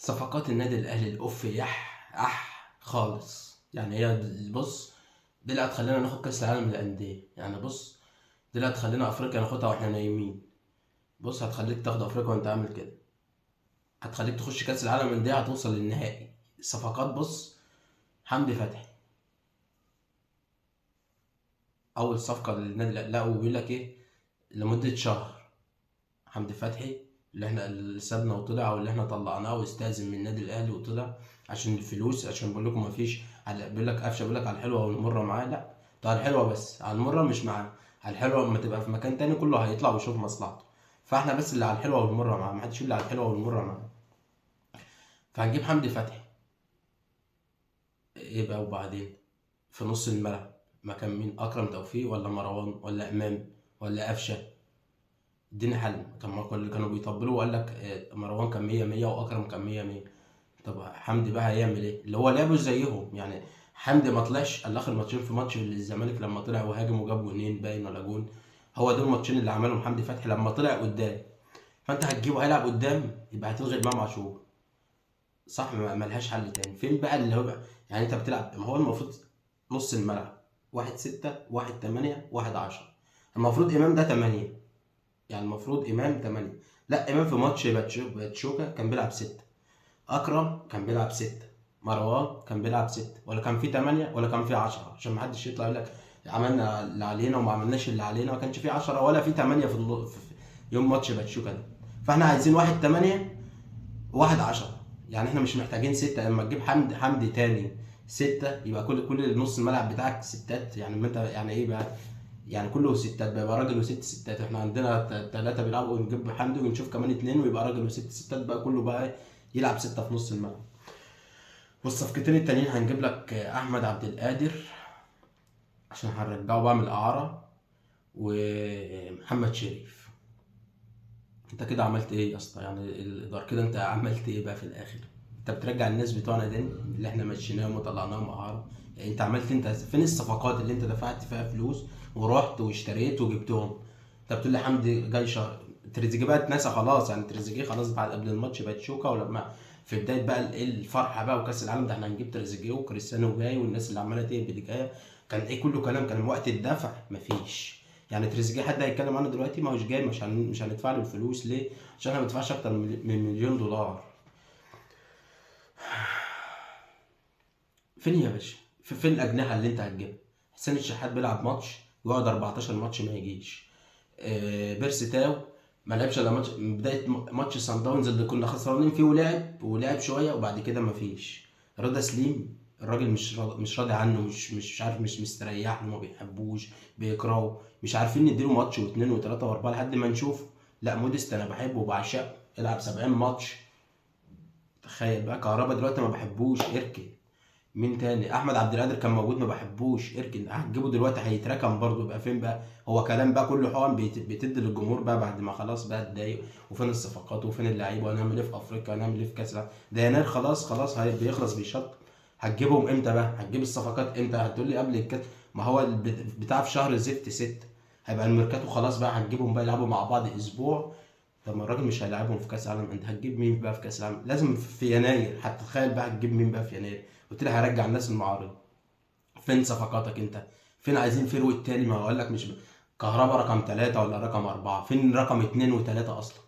صفقات النادي الاهلي الاوف خالص. يعني هي بص، دي اللي هتخلينا ناخد كاس العالم للانديه. يعني بص، دي اللي هتخلينا افريقيا ناخدها واحنا نايمين. بص، هتخليك تاخد افريقيا وانت عامل كده، هتخليك تخش كاس العالم للانديه، هتوصل للنهائي. الصفقات بص، حمدي فتحي اول صفقه للنادي الاهلي. لا، وبيقول لك ايه، لمده شهر. حمدي فتحي اللي سابنا وطلع، او اللي احنا طلعناه واستأذن من النادي الاهلي وطلع عشان الفلوس. عشان بقول لكم مفيش بيقول لك قفشه، بيقول لك على الحلوه والمره معاه. لا، ده على الحلوه بس، على المره مش معاه. على الحلوه لما تبقى في مكان تاني كله هيطلع ويشوف مصلحته، فاحنا بس اللي على الحلوه والمره معاه، محدش يقول لي على الحلوه والمره معاه. فهنجيب حمدي فتحي. ايه بقى وبعدين؟ في نص الملعب مكان مين؟ اكرم توفيق ولا مروان ولا امام ولا قفشه؟ اديني حل. كان ما كل كانوا بيطبلوا وقال لك مروان كان 100 100 واكرم كان 100 100. طب حمدي بقى هيعمل ايه؟ اللي هو لعبه زيهم يعني. حمدي ما طلعش الا اخر ماتشين، في ماتش الزمالك لما طلع وهاجم وجاب جونين باين ولا جون. هو دول الماتشين اللي عملهم حمدي فتحي لما طلع قدام. فانت هتجيبه هيلعب قدام، يبقى هتلغي امام عاشور. صح، ملهاش حل تاني. فين بقى اللي هو بقى؟ يعني انت بتلعب، ما هو المفروض نص الملعب واحد 6 واحد 8 واحد 10. المفروض امام ده 8. يعني المفروض امام 8. لا، امام في ماتش باتشوكا كان بيلعب 6. اكرم كان بيلعب 6. مروان كان بيلعب 6. ولا كان في 8 ولا كان في 10؟ عشان ما حدش يطلع يقول لك عملنا اللي علينا وما عملناش اللي علينا. ما كانش في 10 ولا في 8 في يوم ماتش باتشوكا ده. فاحنا عايزين واحد 8 وواحد 10. يعني احنا مش محتاجين 6. لما تجيب حمدي تاني 6، يبقى كل نص الملعب بتاعك ستات. يعني ما انت يعني ايه بقى؟ يعني كله ستات بقى، يبقى راجل وست ستات. احنا عندنا 3 بيلعبوا، ونجيب حمدي ونشوف كمان 2 ويبقى راجل وست ستات بقى. كله بقى يلعب 6 في نص الملعب. والصفقتين التانيين هنجيب لك احمد عبد القادر عشان هنرجعه بقى من الاعاره، ومحمد شريف. انت كده عملت ايه يا اسطى؟ يعني الاداره كده انت عملت ايه بقى في الاخر؟ انت بترجع الناس بتوعنا تاني اللي احنا مشيناهم وطلعناهم اعاره. يعني انت عملت، انت فين الصفقات اللي انت دفعت فيها فلوس ورحت واشتريت وجبتهم؟ انت بتقول لي حمدي جاي شهر، تريزيجيه بقى اتنسى خلاص. يعني تريزيجيه خلاص بعد قبل الماتش بقت شوكه. ولما في بدايه بقى ايه الفرحه بقى وكاس العالم ده، احنا هنجيب تريزيجيه وكريستيانو جاي والناس اللي عماله تهبد جايه، كان ايه كله كلام؟ كان وقت الدفع مفيش. يعني تريزيجيه حد هيتكلم عنه دلوقتي؟ ما هوش جاي. مش هندفع له الفلوس ليه؟ عشان احنا ما بندفعش اكتر من مليون دولار. فين يا باشا؟ فين الاجنحه اللي انت هتجيبها؟ حسين الشحات بيلعب ماتش ويقعد 14 ماتش ما يجيش. بيرسي تاو ما لعبش الا ماتش من بدايه ماتش سان داونز اللي كنا خسرانين فيه، ولعب شويه وبعد كده ما فيش. رضا سليم الراجل مش راضي عنه، مش عارف، مش مستريح له، ما بيحبوش، بيكرهه. مش عارفين نديله ماتش واثنين وثلاثه واربعه لحد ما نشوف. لا، موديست انا بحبه وبعشقه، العب 70 ماتش. تخيل بقى. كهربا دلوقتي ما بحبوش، اركن. مين تاني؟ احمد عبد القادر كان موجود ما بحبوش، اركن. هتجيبه دلوقتي هيتركن برضه، يبقى فين بقى؟ هو كلام بقى كله حقن بتدي للجمهور بقى بعد ما خلاص بقى اتضايق. وفين الصفقات وفين اللعيبه وهنعمل ايه في افريقيا وهنعمل ايه في كاس العالم؟ ده يناير خلاص بيخلص بيشط. هتجيبهم امتى بقى؟ هتجيب الصفقات امتى؟ هتقول لي قبل الكاس. ما هو بتاع في شهر زفت 6 هيبقى الميركاتو خلاص بقى. هتجيبهم بقى يلعبوا مع بعض اسبوع. طب ما الراجل مش هيلاعبهم في كاس العالم، انت هتجيب مين بقى في كاس العالم؟ لازم في يناير. هتتخيل بقى هتجيب مين بقى في يناير؟ قلت لي هرجع الناس المعارضه. فين صفقاتك انت؟ فين عايزين فيرو تاني؟ ما هو قال لك مش كهربا رقم 3 ولا رقم 4؟ فين رقم 2 و3 اصلا؟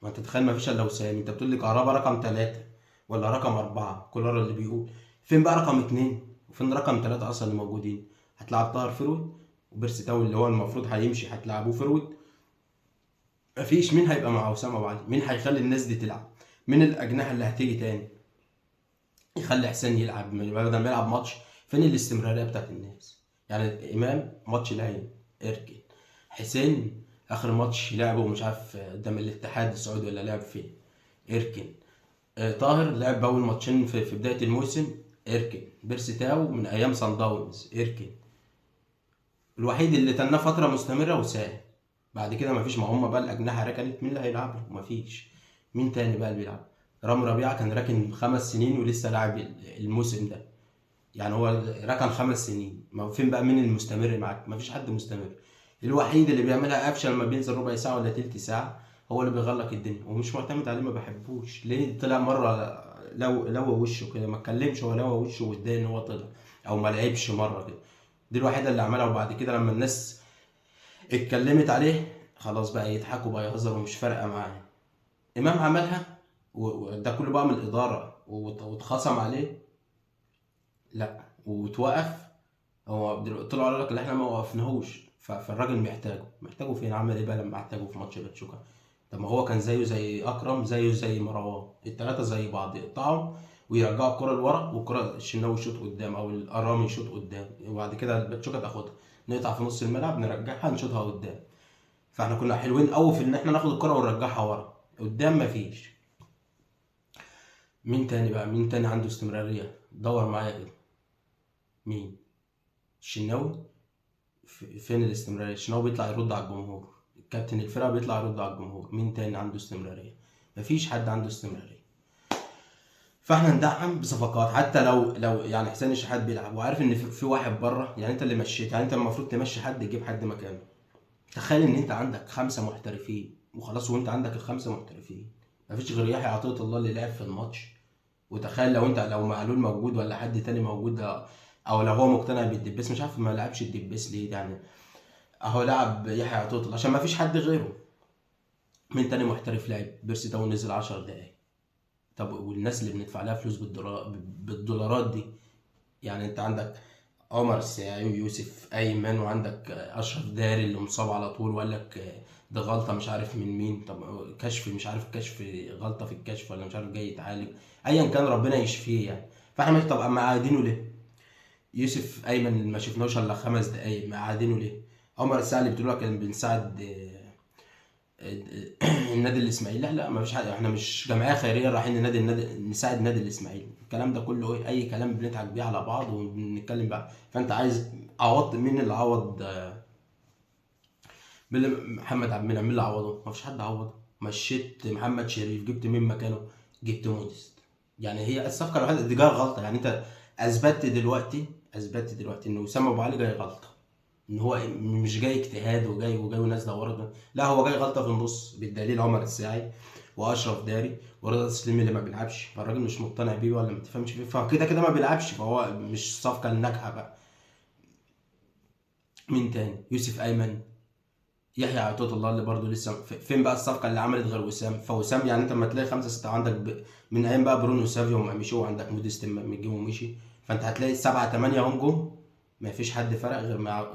ما انت تتخيل ما فيش الا وسام. انت بتقول لي كهربا رقم 3 ولا رقم 4؟ كولر اللي بيقول. فين بقى رقم 2 وفين رقم 3 اصلا اللي موجودين؟ هتلعب طاهر فيرود وبيرسي تاو اللي هو المفروض هيمشي هتلعبوه فيرود؟ مفيش. مين هيبقى مع وسام ابو علي؟ مين هيخلي الناس دي تلعب؟ مين الاجنحه اللي هتيجي تاني يخلي حسين يلعب بدل ما يلعب ماتش؟ فين الاستمراريه بتاعت الناس؟ يعني امام ماتش العين، اركن. حسين اخر ماتش لعبه ومش عارف قدام الاتحاد السعودي ولا لعب فين، اركن. طاهر لعب باول ماتشين في بدايه الموسم، اركن. بيرسي تاو من ايام سان داونز، اركن. الوحيد اللي تناه فتره مستمره وسام. بعد كده مفيش. ما هم بقى الاجنحه ركنت، مين اللي هيلعب له؟ مفيش. مين تاني بقى اللي بيلعب؟ رامي ربيعه كان راكن 5 سنين ولسه لاعب الموسم ده. يعني هو ركن 5 سنين. ما فين بقى مين المستمر معاك؟ مفيش حد مستمر. الوحيد اللي بيعملها قفشه لما بينزل ربع ساعه ولا تلت ساعه، هو اللي بيغلق الدنيا ومش معتمد عليه. ما بحبوش ليه؟ طلع مره لو وشه كده، ما اتكلمش، هو لو وشه واتضايق ان هو طلع، او ما لعبش مره كده. دي الوحيده اللي عملها. وبعد كده لما الناس اتكلمت عليه خلاص بقى يضحكوا بقى يهزروا ومش فارقه معاه. امام عملها وده كله بقى من الاداره واتخصم عليه، لا واتوقف. هو طلعوا قالوا لك اللي احنا ما وقفناهوش. فالراجل محتاجه فين؟ عمل ايه بقى لما احتاجه في ماتش باتشوكا؟ طب ما هو كان زيه زي اكرم، زيه زي مروان، الثلاثه زي بعض، يقطعوا ويرجعوا الكره لورا، والكره الشناوي يشوط قدام او الارامي يشوط قدام، وبعد كده باتشوكا تاخدها، نقطع في نص الملعب نرجعها نشوطها قدام. فاحنا كنا حلوين قوي في ان احنا ناخد الكره ونرجعها ورا، قدام مفيش. مين تاني بقى؟ مين تاني عنده استمراريه؟ دور معايا كده. مين؟ الشناوي. فين الاستمراريه؟ الشناوي بيطلع يرد على الجمهور، كابتن الفرقه بيطلع يرد على الجمهور. مين تاني عنده استمراريه؟ مفيش حد عنده استمراريه. فاحنا ندعم بصفقات، حتى لو يعني حسين الشحات بيلعب وعارف ان في واحد بره، يعني انت اللي مشيت، يعني انت المفروض تمشي حد تجيب حد مكانه. تخيل ان انت عندك 5 محترفين وخلاص، وانت عندك ال5 محترفين، مفيش غير يحيى عطية الله اللي لعب في الماتش. وتخيل لو معلول موجود ولا حد تاني موجود، او لو هو مقتنع بالدبيس، مش عارف ما لعبش الدبيس ليه يعني. اهو لعب يحيى عطية الله عشان ما فيش حد غيره. من تاني محترف لعب؟ بيرسي تاو نزل 10 دقايق. طب والناس اللي بندفع لها فلوس بالدولارات دي، يعني انت عندك عمر الساعي ويوسف ايمن، وعندك اشرف داري اللي مصاب على طول، وقال لك ده غلطه مش عارف من مين. طب كشف، مش عارف كشف، غلطه في الكشف ولا مش عارف جاي يتعالج، ايا كان ربنا يشفيه يعني. فاحنا مش، طب مقعدينه ليه؟ يوسف ايمن اللي ما شفناهوش الا 5 دقايق، مقعدينه ليه؟ عمر الساعي اللي بتقول لك كان بنساعد النادي الاسماعيلي، لا ما فيش حاجه، احنا مش جمعيه خيريه رايحين النادي نساعد النادي الاسماعيلي. الكلام ده كله ايه؟ اي كلام بنضحك بيه على بعض وبنتكلم بقى. فانت عايز عوض مين؟ اللي عوض محمد عبد المنعم، مين اللي عوضه؟ ما فيش حد عوضه. مشيت محمد شريف، جبت مين مكانه؟ جبت موديست. يعني هي الصفقه الوحيده دي جايه غلطه. يعني انت اثبتت دلوقتي ان وسام ابو علي جاي غلطه، ان هو مش جاي اجتهاد وجاي وناس دورت، لا هو جاي غلطه في النص، بالدليل عمر الساعي واشرف داري ورضا سليم اللي ما بيلعبش، فالراجل مش مقتنع بيه ولا ما تفهمش فيه، فكده كده ما بيلعبش، فهو مش الصفقه الناجحه بقى. مين تاني؟ يوسف ايمن، يحيى عطية الله اللي برضه لسه فين بقى الصفقه اللي عملت غير وسام؟ فوسام يعني انت لما تلاقي 5 6 عندك من ايام بقى برونو سافيو ما مشي، وعندك موديست مجي ومشي، فانت هتلاقي 7 8 هم جم، ما فيش حد فرق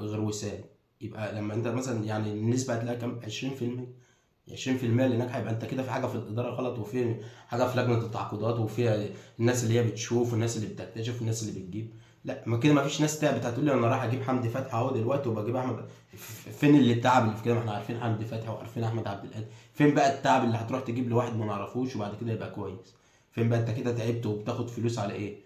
غير وسام. يبقى لما انت مثلا يعني النسبه هتلاقي كام؟ 20%. 20% اللي ناجحه، يبقى انت كده في حاجه في الاداره غلط، وفي حاجه في لجنه التعاقدات، وفي الناس اللي هي بتشوف والناس اللي بتكتشف والناس اللي بتجيب. لا ما كده ما فيش ناس تعبت هتقول لي انا رايح اجيب حمدي فتحي اهو دلوقتي وبجيب احمد. فين اللي التعب اللي في كده؟ ما احنا عارفين حمدي فتحي وعارفين احمد عبد القادر. فين بقى التعب اللي هتروح تجيب لواحد ما نعرفوش وبعد كده يبقى كويس؟ فين بقى انت كده تعبت وبتاخد فلوس على ايه؟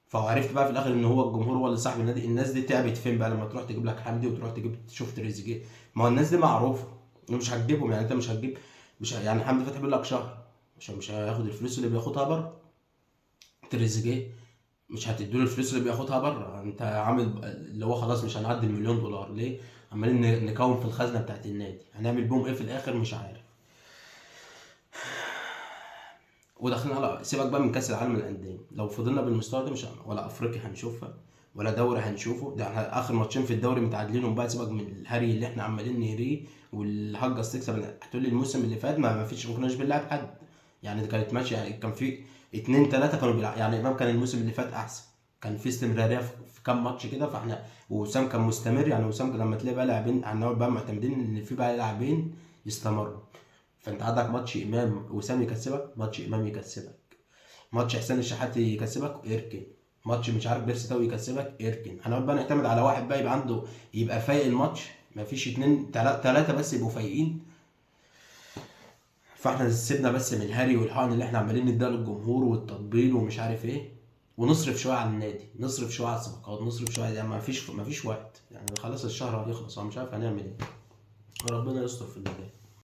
فعرفت بقى في الاخر ان هو الجمهور هو اللي صاحب النادي. الناس دي تعبت فين بقى لما تروح تجيب لك حمدي وتروح تجيب تشوف تريزيجيه؟ ما هو الناس دي معروفه، مش هتجيبهم. يعني انت مش هتجيب، مش يعني حمدي فتحي بيقول لك شهر، مش هياخد الفلوس اللي بياخدها بره. تريزيجيه مش هتديله الفلوس اللي بياخدها بره. انت عامل اللي هو خلاص مش هنعدي المليون دولار ليه؟ عمالين نكون في الخزنه بتاعت النادي، هنعمل بيهم ايه في الاخر؟ مش عارف. وداخلين على، سيبك بقى من كاس العالم للانديه، لو فضلنا بالمستوى ده مش ولا افريقيا هنشوفها ولا دوري هنشوفه. ده احنا اخر ماتشين في الدوري متعادلينهم بقى. سيبك من الهري اللي احنا عمالين نهريه والهجس تكسب. هتقول لي الموسم اللي فات ما فيش، ما كناش بنلعب حد، يعني دي كانت ماشيه، يعني كان في 2 3 كانوا بيلعب. يعني امام كان الموسم اللي فات احسن، كان في استمراريه في كام ماتش كده. فاحنا وسام كان مستمر، يعني وسام لما تلاقي بقى لاعبين هنقعد بقى معتمدين ان في بقى لاعبين يستمروا. فانت عندك ماتش امام وسام يكسبك، ماتش امام يكسبك، ماتش حسين الشحات يكسبك اركن، ماتش مش عارف بيرسي تاو يكسبك اركن. هنقعد بقى نعتمد على واحد بقى يبقى عنده، يبقى فايق الماتش، مفيش 2 3 بس يبقوا فايقين. فاحنا سيبنا بس من الهري والحقن اللي احنا عمالين نديها للجمهور والتطبيل ومش عارف ايه، ونصرف شويه على النادي، نصرف شويه على الصفقات، نصرف شويه، يعني مفيش وقت، يعني خلاص الشهر هيخلص، انا مش عارف هنعمل ايه. ربنا يستر في اللي جاي.